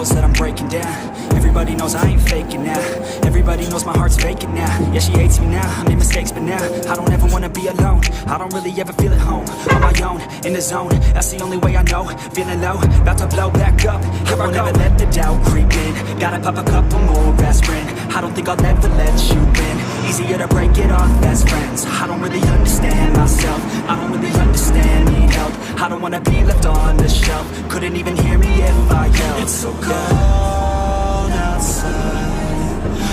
That I'm breaking down. Everybody knows I ain't faking now. Everybody knows my heart's vacant now. Yeah, she hates me now, I made mistakes but now I don't ever wanna be alone. I don't really ever feel at home. On my own, in the zone, that's the only way I know. Feeling low, about to blow back up. Here I never let the doubt creep in. Gotta pop a couple more aspirin. I don't think I'll ever let you in. Easier to break it off best friends. I don't really understand myself. I don't really understand, need help. I don't wanna be left on the shelf. Couldn't even hear me if I yelled. It's so cold outside,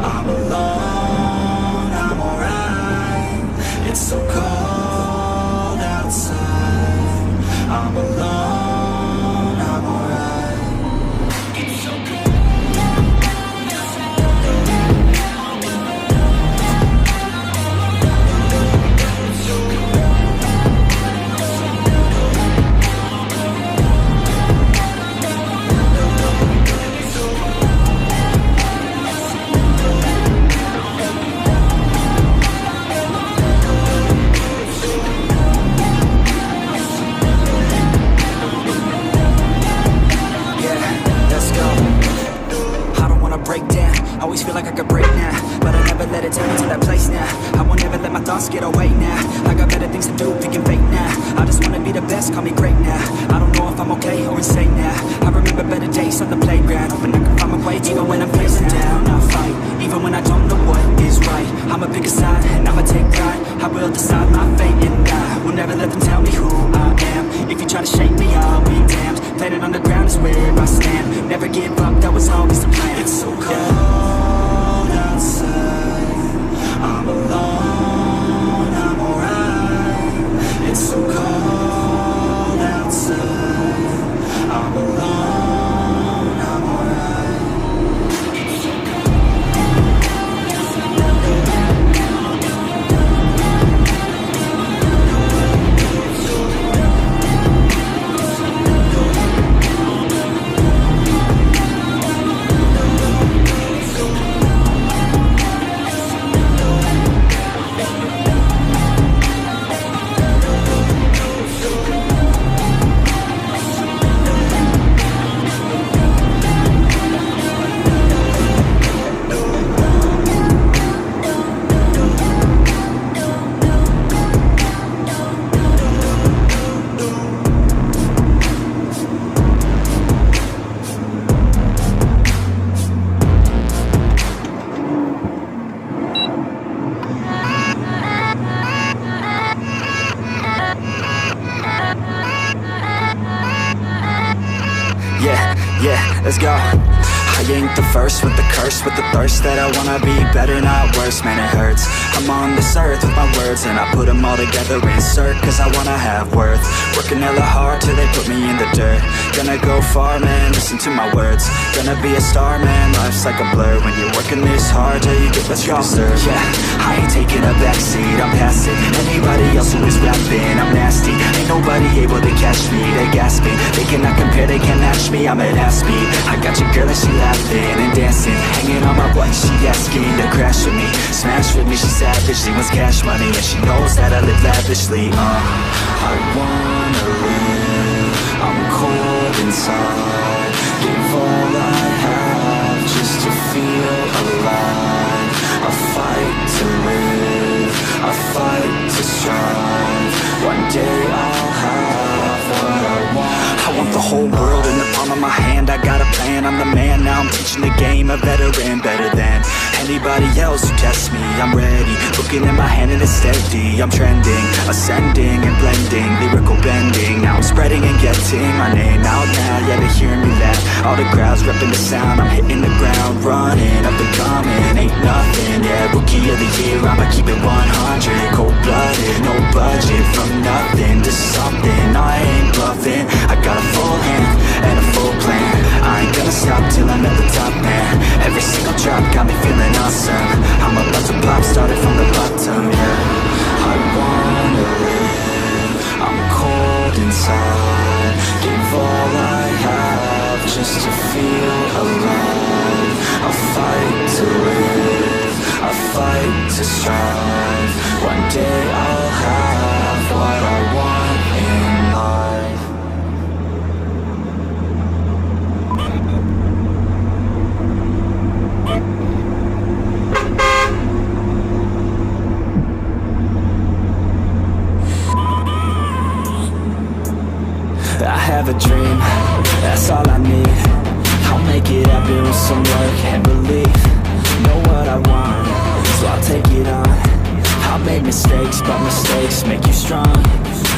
I'm alone, I'm alright. It's so cold outside, I'm alone, I'm alright. It's so cold. Always feel like I could break now, but I never let it turn into that place now. I won't ever let my thoughts get away now. I got better things to do, thinking fake now. I just wanna be the best, call me great now. I don't know if I'm okay or insane now. I remember better days on the playground, hoping I can find my way. Even when I'm facing down, I'll fight. Even when I don't know what is right, I'ma pick a side and I'ma take pride. I will decide my fate and I will never let them tell me who I am. If you try to shake me, I'll be damned. Planet on the ground is where I stand. Never give up, that was always the plan. It's so cold outside, I'm alone, I'm alright. It's so cold outside, I'm alone, I'm alright. It's so think the first with the curse, with the thirst that I wanna be better, not worse. Man, it hurts. I'm on this earth with my words, and I put them all together, insert, cause I wanna have worth. Working hella hard till they put me in the dirt. Gonna go far, man, listen to my words. Gonna be a star, man, life's like a blur. When you're working this hard till you get what you deserve. Yeah, I ain't taking a backseat, I'm past it. Anybody else who is rapping, I'm nasty. Ain't nobody able to catch me, they gasping. They cannot compare, they can't match me, I'm at half speed. I got your girl and she laughing and dancing, hanging on my butt, she asking to crash with me. Smash with me, she savage, she wants cash money, and she knows that I live lavishly. I wanna live, I'm cold inside. Give all I have just to feel alive. I fight to live, I fight to strive. One day I'll have what I want. I want the whole world in the palm of my hand. I got a plan, I'm the man. Now I'm teaching the game, a veteran, better than anybody else who tests me. I'm ready, looking at my hand and it's steady. I'm trending, ascending and blending, lyrical bending. Now I'm spreading and getting my name out now. Yeah, they hearing me laugh, all the crowds repping the sound. I'm hitting the ground, running, up and coming, ain't nothing. Yeah, rookie of the year, I'ma keep it 100. Cold-blooded, no budget, from nothing to something. I ain't bluffing, I got a full hand and a full plan. I ain't gonna stop till I'm at the top, man. Every single drop got me feeling awesome. I'm about to pop, started from the bottom, yeah. I wanna live, I'm cold inside. Give all I have just to feel alive. I fight to live, I fight to strive. One day I'll have what I want in life. I have a dream, that's all I need. I'll make it happen with some work and belief. Know what I want, so I'll take it on. I'll make mistakes, but mistakes make you strong.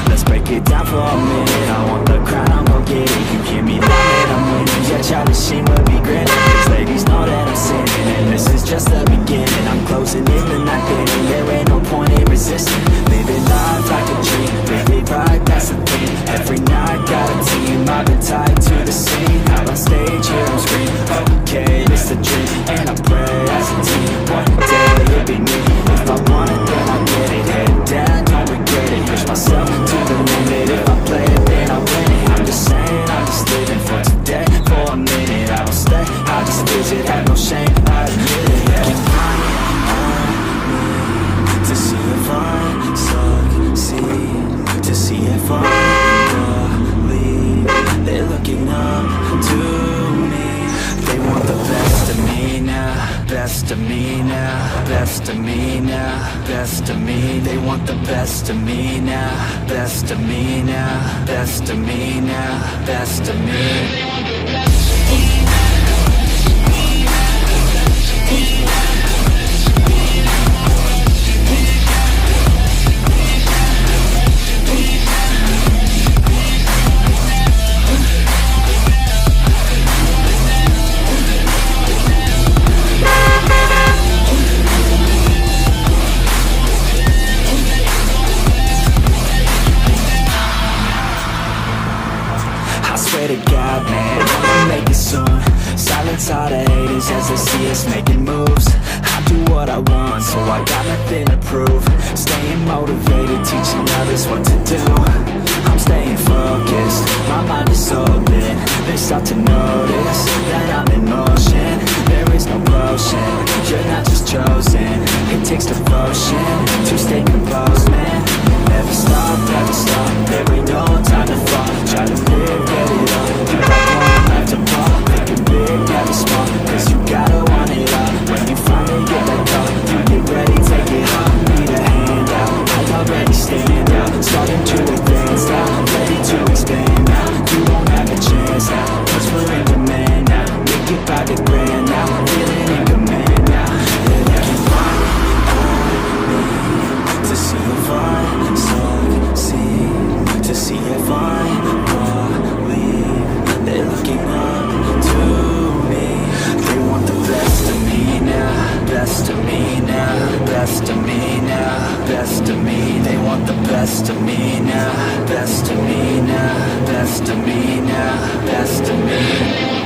Let's break it down for a minute. I want the crown, I'm gon' get it. You hear me loud and I'm winning. Yeah, Charlie Sheen will be grinning. These ladies know that I'm sinning, and this is just the beginning. I'm closing in the night inning. There ain't no point in resisting. Living life like a dream, live it right, that's the thing. Every night got a team, I've been tied to the scene. Out on stage, here I'm screaming. Okay, this the dream, and I pray as a team. One day it'll be me. If I want it, then I'll get it. Head down, don't regret it. Push myself to the limit. If I play it, then I win it. I'm just saying, I'm just living for today. For a minute, I don't stay, I just visit. Have no shame, I admit it. Keep running on me to see if I succeed, to see if I believe. They're looking up to me. They want the best of me now, best of me now, best of me now, best of me. They want the best of me now, best of me now, best of me now, best of me. To God, man, I'ma make it soon. Silence all the haters as they see us making moves. I do what I want, so I got nothing to prove. Staying motivated, teaching others what to do. I'm staying focused, my mind is open. They start to notice that I'm in motion. There is no potion, you're not just chosen. It takes devotion to stay composed, man. Never stop, never stop. There ain't no time to fall. Try to live, get it up. You got one life to fall. Thinking big, never small. Cause you gotta want it all. When you finally get that call, you get ready, take it home. Need a hand out, I already stand out. Starting to advance now, ready to expand now. You won't have a chance now, cause we're in demand now. Make it by the grand now, feeling in command now. Yeah, they keep running on me best of me now, best of me. They want the best of me now, best of me now, best of me now, best of me.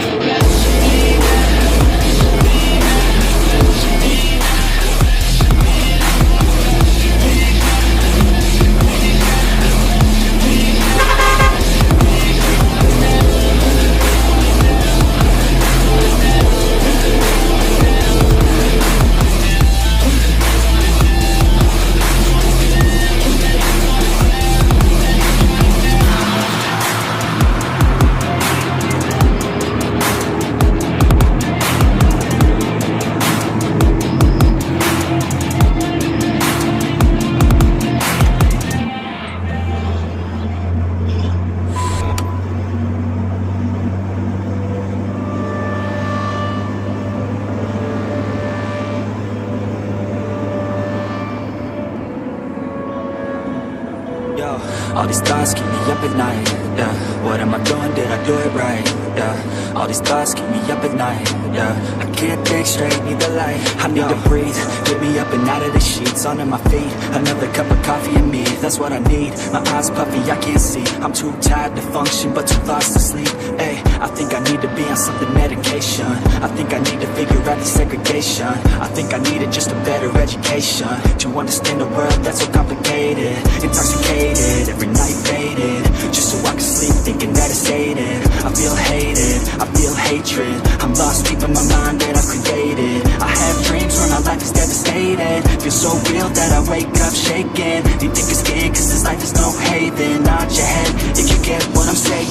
Yo, all these thoughts keep me up at night, yeah. What am I doing, did I do it right, yeah. All these thoughts keep me up at night, yeah. I can't think straight, need the light. I need to breathe, get me up and out of the sheets. Onto my feet, another cup of coffee and me. That's what I need, my eyes puffy, I can't see. I'm too tired to function, but too lost to sleep. Hey, I think I need to be on something medication. I think I need to figure out the segregation. I think I needed just a better education to understand a world that's so complicated. Intoxicated, every night faded, just so I can sleep thinking that it's hated. I feel hated, I feel hatred. I'm lost deep in my mind that I've created. I have dreams where my life is devastated. Feel so real that I wake up shaking. Deep thick skin, cause this life is no haven. Nod your head if you get what I'm saying.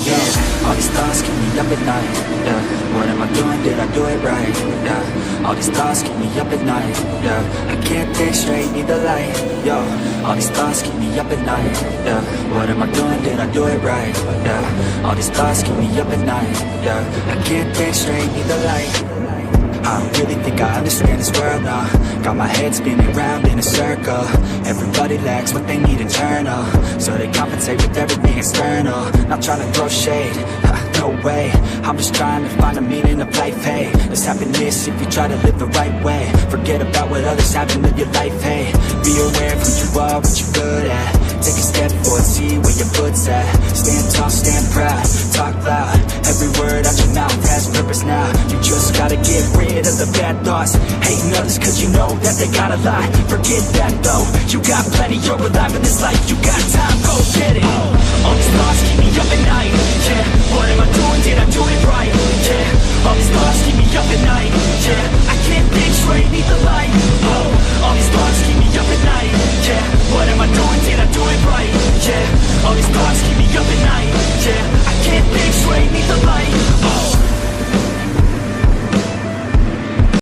All these thoughts keep me up at night, yeah. What am I doing, did I do it right, yeah. All these thoughts keep me up at night, yeah. I can't think straight, need the light, yo. All these thoughts keep me up at night, yeah. What am I doing, did I do it right, yeah. All these thoughts keep me up at night, yeah. I can't think straight, need the light. I don't really think I understand this world now. Got my head spinning round in a circle. Everybody lacks what they need internal, so they compensate with everything external. Not trying to throw shade, no way. I'm just trying to find a meaning of life, hey. There's happiness if you try to live the right way. Forget about what others have and live your life, hey. Be aware of who you are, what you're good at. Take a step forward, see where your foot's at. Stand tall, stand proud, talk loud. Every word out your mouth has purpose now. You just gotta get rid of the bad thoughts. Hating others cause you know that they gotta lie. Forget that though, you got plenty, you're alive in this life. You got time, go get it. All these thoughts keep me up at night, yeah. What am I doing, did I do it right, yeah. All these thoughts keep me up at night, yeah. I can't think straight, need the light.